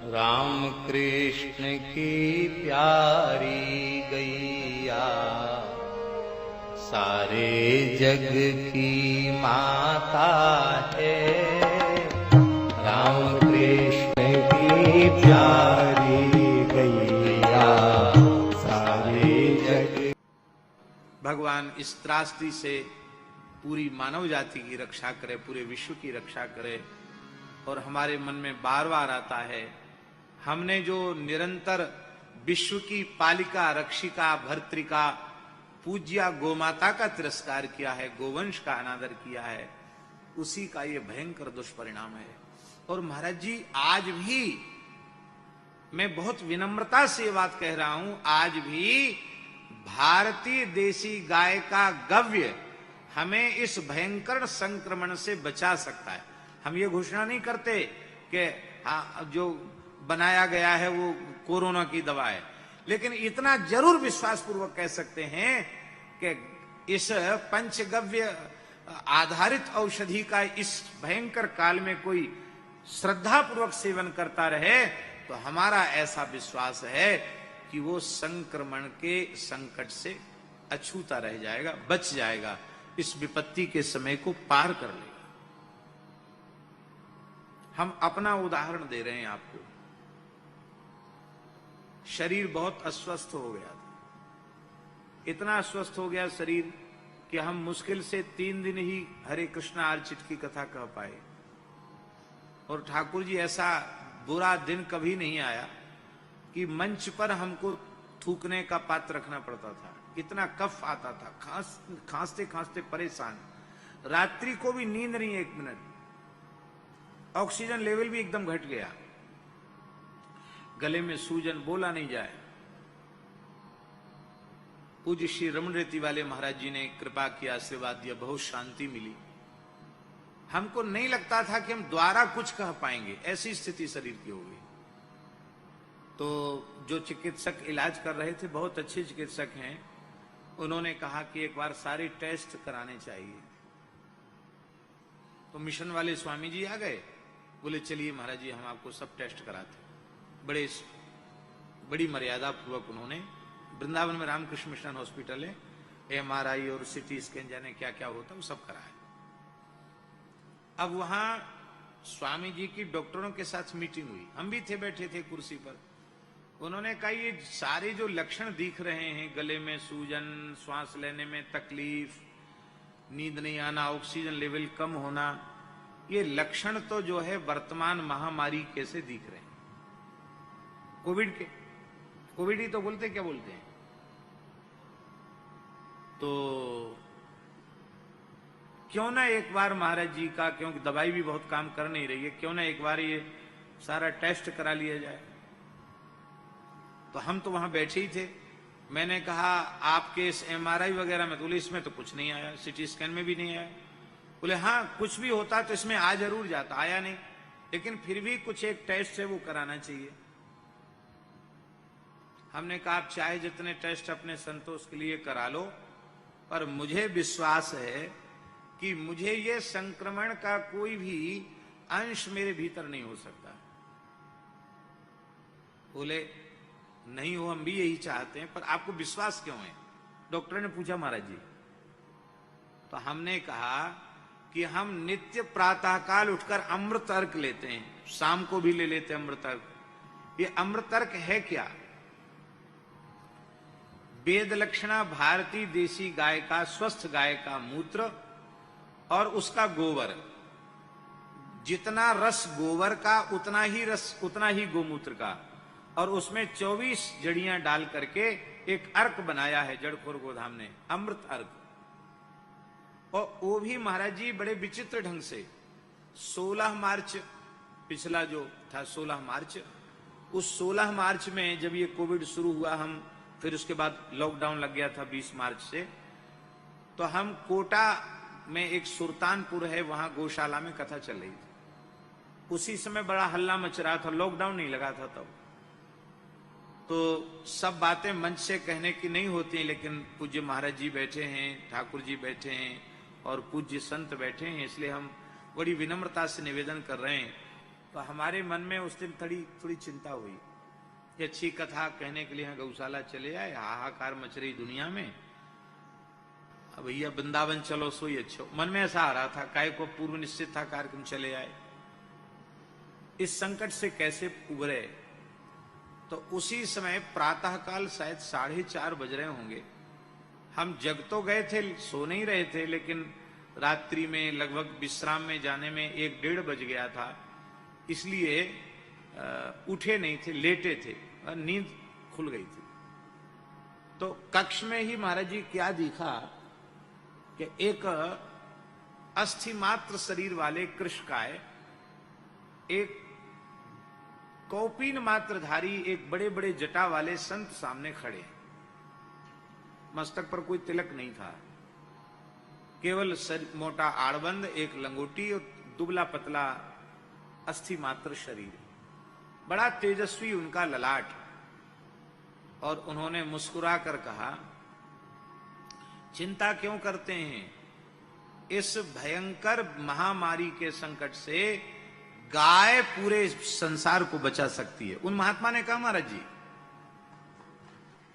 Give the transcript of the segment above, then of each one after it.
राम कृष्ण की प्यारी गैया सारे जग की माता है। राम कृष्ण की प्यारी गैया सारे जग। भगवान इस त्रासदी से पूरी मानव जाति की रक्षा करे, पूरे विश्व की रक्षा करे। और हमारे मन में बार बार आता है, हमने जो निरंतर विश्व की पालिका, रक्षिका, भर्तृका, पूज्या गोमाता का तिरस्कार किया है, गोवंश का अनादर किया है, उसी का ये भयंकर दुष्परिणाम है। और महाराज जी, आज भी मैं बहुत विनम्रता से ये बात कह रहा हूं, आज भी भारतीय देसी गाय का गव्य हमें इस भयंकर संक्रमण से बचा सकता है। हम ये घोषणा नहीं करते कि हाँ, जो बनाया गया है वो कोरोना की दवा है, लेकिन इतना जरूर विश्वास पूर्वक कह सकते हैं कि इस पंचगव्य आधारित औषधि का इस भयंकर काल में कोई श्रद्धा पूर्वक सेवन करता रहे तो हमारा ऐसा विश्वास है कि वो संक्रमण के संकट से अछूता रह जाएगा, बच जाएगा, इस विपत्ति के समय को पार कर लेगा। हम अपना उदाहरण दे रहे हैं आपको। शरीर बहुत अस्वस्थ हो गया था, इतना अस्वस्थ हो गया शरीर कि हम मुश्किल से 3 दिन ही हरे कृष्णा आर्चित की कथा कह पाए। और ठाकुर जी, ऐसा बुरा दिन कभी नहीं आया कि मंच पर हमको थूकने का पात्र रखना पड़ता था। इतना कफ आता था, खांसते खांसते परेशान, रात्रि को भी नींद नहीं 1 मिनट, ऑक्सीजन लेवल भी एकदम घट गया, गले में सूजन, बोला नहीं जाए। पूज्य श्री रमण रेती वाले महाराज जी ने कृपा किया, आशीर्वाद दिया, बहुत शांति मिली। हमको नहीं लगता था कि हम द्वारा कुछ कह पाएंगे, ऐसी स्थिति शरीर की हो गई। तो जो चिकित्सक इलाज कर रहे थे, बहुत अच्छे चिकित्सक हैं, उन्होंने कहा कि एक बार सारे टेस्ट कराने चाहिए। तो मिशन वाले स्वामी जी आ गए, बोले चलिए महाराज जी, हम आपको सब टेस्ट कराते। बड़ी मर्यादा पूर्वक उन्होंने, वृंदावन में रामकृष्ण मिशन हॉस्पिटल है, MRI और CT स्कैन, जाने क्या क्या होता है, वो सब कराया। अब वहां स्वामी जी की डॉक्टरों के साथ मीटिंग हुई, हम भी थे, बैठे थे कुर्सी पर। उन्होंने कहा ये सारे जो लक्षण दिख रहे हैं, गले में सूजन, श्वास लेने में तकलीफ, नींद नहीं आना, ऑक्सीजन लेवल कम होना, ये लक्षण तो जो है वर्तमान महामारी के से दिख रहे हैं, कोविड के। कोविड ही तो बोलते, क्या बोलते हैं। तो क्यों ना एक बार महाराज जी का, क्योंकि दवाई भी बहुत काम कर नहीं रही है, क्यों ना एक बार ये सारा टेस्ट करा लिया जाए। तो हम तो वहां बैठे ही थे। मैंने कहा आपके इस MRI वगैरह में, तो बोले इसमें तो कुछ नहीं आया, CT स्कैन में भी नहीं आया। बोले हाँ, कुछ भी होता तो इसमें आ जरूर जाता, आया नहीं, लेकिन फिर भी कुछ एक टेस्ट है वो कराना चाहिए। हमने कहा आप चाहे जितने टेस्ट अपने संतोष के लिए करा लो, पर मुझे विश्वास है कि मुझे ये संक्रमण का कोई भी अंश मेरे भीतर नहीं हो सकता। बोले नहीं हो, हम भी यही चाहते हैं, पर आपको विश्वास क्यों है? डॉक्टर ने पूछा महाराज जी। तो हमने कहा कि हम नित्य प्रातःकाल उठकर अमृत अर्क लेते हैं, शाम को भी ले लेते हैं अमृत अर्क। ये अमृत अर्क है क्या? वेद लक्षणा भारतीय देसी गाय का, स्वस्थ गाय का मूत्र और उसका गोबर, जितना रस गोबर का उतना ही रस, उतना ही गोमूत्र का, और उसमें 24 जड़ियां डाल करके एक अर्क बनाया है जड़खोर गोधाम ने, अमृत अर्क। और वो भी महाराज जी बड़े विचित्र ढंग से 16 मार्च, पिछला जो था 16 मार्च, उस 16 मार्च में जब ये कोविड शुरू हुआ, हम फिर उसके बाद लॉकडाउन लग गया था 20 मार्च से, तो हम कोटा में एक सुल्तानपुर है, वहां गौशाला में कथा चल रही थी। उसी समय बड़ा हल्ला मच रहा था, लॉकडाउन नहीं लगा था तब। तो सब बातें मंच से कहने की नहीं होती, लेकिन पूज्य महाराज जी बैठे हैं, ठाकुर जी बैठे हैं और पूज्य संत बैठे हैं, इसलिए हम बड़ी विनम्रता से निवेदन कर रहे हैं तो हमारे मन में उस दिन थोड़ी चिंता हुई कि अच्छी कथा कहने के लिए यहाँ गौशाला चले आए, हाहाकार मच रही दुनिया में, अब भैया वृंदावन चलो सोई अच्छो। मन में ऐसा आ रहा था, काय को पूर्व निश्चित था कार्यक्रम चले आए, इस संकट से कैसे उबरे। तो उसी समय प्रातःकाल शायद 4:30 बज रहे होंगे, हम जग तो गए थे, सो नहीं रहे थे, लेकिन रात्रि में लगभग विश्राम में जाने में 1-1:30 बज गया था, इसलिए उठे नहीं थे, लेटे थे, नींद खुल गई थी। तो कक्ष में ही महाराज जी क्या दिखा कि एक अस्थि मात्र शरीर वाले कृष्णकाय, एक कौपीन मात्रधारी, एक बड़े बड़े जटा वाले संत सामने खड़े हैं। मस्तक पर कोई तिलक नहीं था, केवल मोटा आड़बंद, एक लंगोटी और दुबला पतला अस्थि मात्र शरीर, बड़ा तेजस्वी उनका ललाट। और उन्होंने मुस्कुरा कर कहा, चिंता क्यों करते हैं, इस भयंकर महामारी के संकट से गाय पूरे संसार को बचा सकती है। उन महात्मा ने कहा महाराज जी,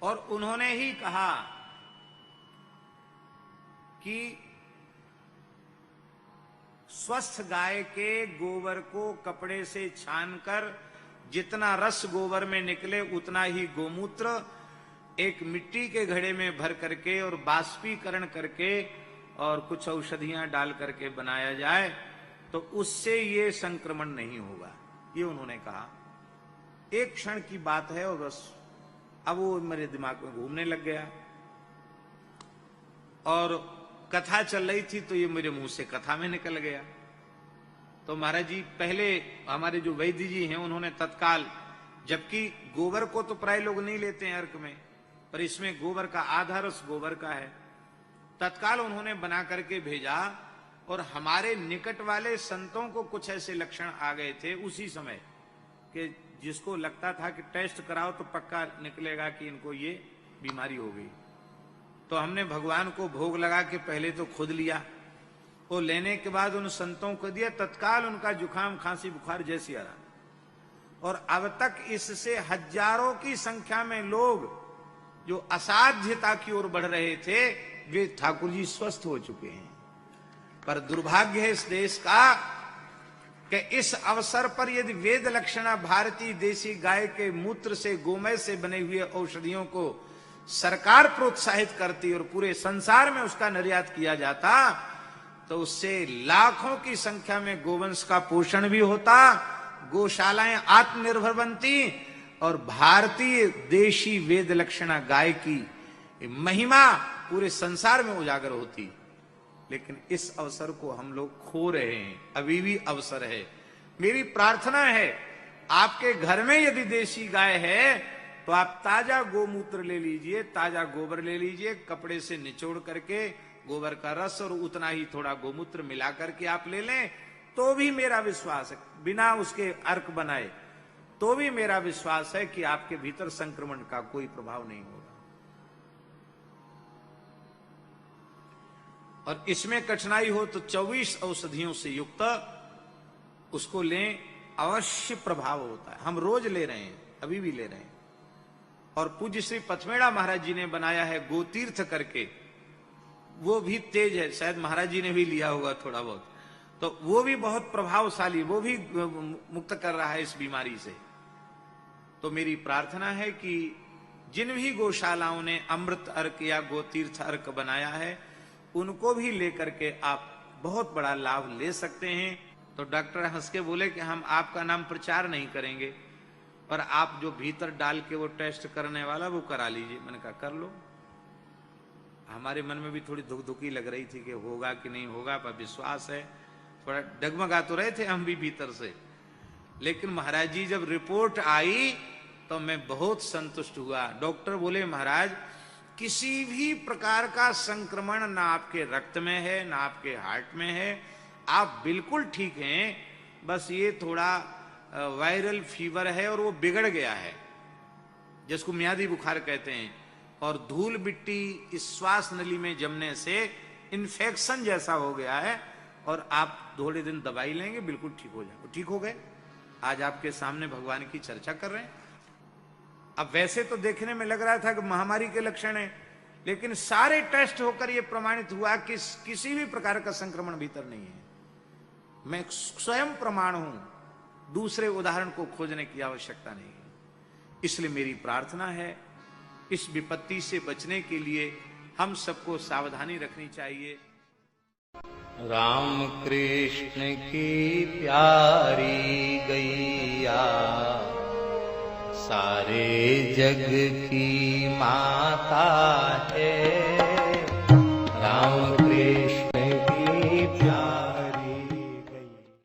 और उन्होंने ही कहा कि स्वस्थ गाय के गोबर को कपड़े से छानकर जितना रस गोबर में निकले उतना ही गोमूत्र एक मिट्टी के घड़े में भर करके और बाष्पीकरण करके और कुछ औषधियां डाल करके बनाया जाए तो उससे ये संक्रमण नहीं होगा, ये उन्होंने कहा। एक क्षण की बात है और बस अब वो मेरे दिमाग में घूमने लग गया, और कथा चल रही थी तो ये मेरे मुंह से कथा में निकल गया। तो महाराज जी, पहले हमारे जो वैद्य जी हैं उन्होंने तत्काल, जबकि गोबर को तो प्राय लोग नहीं लेते हैं अर्क में, पर इसमें गोबर का आधा रस गोबर का है, तत्काल उन्होंने बना करके भेजा। और हमारे निकट वाले संतों को कुछ ऐसे लक्षण आ गए थे उसी समय कि जिसको लगता था कि टेस्ट कराओ तो पक्का निकलेगा कि इनको ये बीमारी हो गई। तो हमने भगवान को भोग लगा के पहले तो खुद लिया, वो लेने के बाद उन संतों को दिया, तत्काल उनका जुकाम खांसी बुखार जैसी आ रहा। और अब तक इससे हजारों की संख्या में लोग जो असाध्यता की ओर बढ़ रहे थे वे ठाकुर जी स्वस्थ हो चुके हैं। पर दुर्भाग्य है इस देश का कि इस अवसर पर यदि वेद लक्षणा भारतीय देसी गाय के मूत्र से, गोमय से बने हुए औषधियों को सरकार प्रोत्साहित करती और पूरे संसार में उसका निर्यात किया जाता तो उससे लाखों की संख्या में गोवंश का पोषण भी होता, गौशालाएं आत्मनिर्भर बनती और भारतीय देशी वेद लक्षणा गाय की महिमा पूरे संसार में उजागर होती। लेकिन इस अवसर को हम लोग खो रहे हैं, अभी भी अवसर है। मेरी प्रार्थना है, आपके घर में यदि देशी गाय है तो आप ताजा गोमूत्र ले लीजिए, ताजा गोबर ले लीजिए, कपड़े से निचोड़ करके गोबर का रस और उतना ही थोड़ा गोमूत्र मिला करके आप ले लें, तो भी मेरा विश्वास है, बिना उसके अर्क बनाए, तो भी मेरा विश्वास है कि आपके भीतर संक्रमण का कोई प्रभाव नहीं होगा। और इसमें कठिनाई हो तो 24 औषधियों से युक्त उसको लें, अवश्य प्रभाव होता है। हम रोज ले रहे हैं, अभी भी ले रहे हैं। और पूज्य श्री पथमेड़ा महाराज जी ने बनाया है गोतीर्थ करके, वो भी तेज है, शायद महाराज जी ने भी लिया होगा थोड़ा बहुत, तो वो भी बहुत प्रभावशाली, वो भी मुक्त कर रहा है इस बीमारी से। तो मेरी प्रार्थना है कि जिन भी गौशालाओं ने अमृत अर्क या गोतीर्थ अर्क बनाया है उनको भी लेकर के आप बहुत बड़ा लाभ ले सकते हैं। तो डॉक्टर हंस के बोले कि हम आपका नाम प्रचार नहीं करेंगे, पर आप जो भीतर डाल के वो टेस्ट करने वाला वो करा लीजिए। मैंने कहा कर लो। हमारे मन में भी थोड़ी धुक-धुकी लग रही थी कि होगा कि नहीं होगा, पर विश्वास है। थोड़ा डगमगा तो रहे थे हम भी भीतर से, लेकिन महाराज जी जब रिपोर्ट आई तो मैं बहुत संतुष्ट हुआ। डॉक्टर बोले महाराज किसी भी प्रकार का संक्रमण ना आपके रक्त में है ना आपके हार्ट में है, आप बिल्कुल ठीक हैं, बस ये थोड़ा वायरल फीवर है और वो बिगड़ गया है जिसको म्यादी बुखार कहते हैं, और धूल मिट्टी इस श्वास नली में जमने से इन्फेक्शन जैसा हो गया है, और आप थोड़े दिन दवाई लेंगे बिल्कुल ठीक हो जाएंगे। ठीक हो गए। आज आपके सामने भगवान की चर्चा कर रहे हैं। अब वैसे तो देखने में लग रहा था कि महामारी के लक्षण है, लेकिन सारे टेस्ट होकर यह प्रमाणित हुआ कि किसी भी प्रकार का संक्रमण भीतर नहीं है। मैं स्वयं प्रमाण हूं, दूसरे उदाहरण को खोजने की आवश्यकता नहीं है। इसलिए मेरी प्रार्थना है, इस विपत्ति से बचने के लिए हम सबको सावधानी रखनी चाहिए। राम कृष्ण की प्यारी गैया सारे जग की माता है।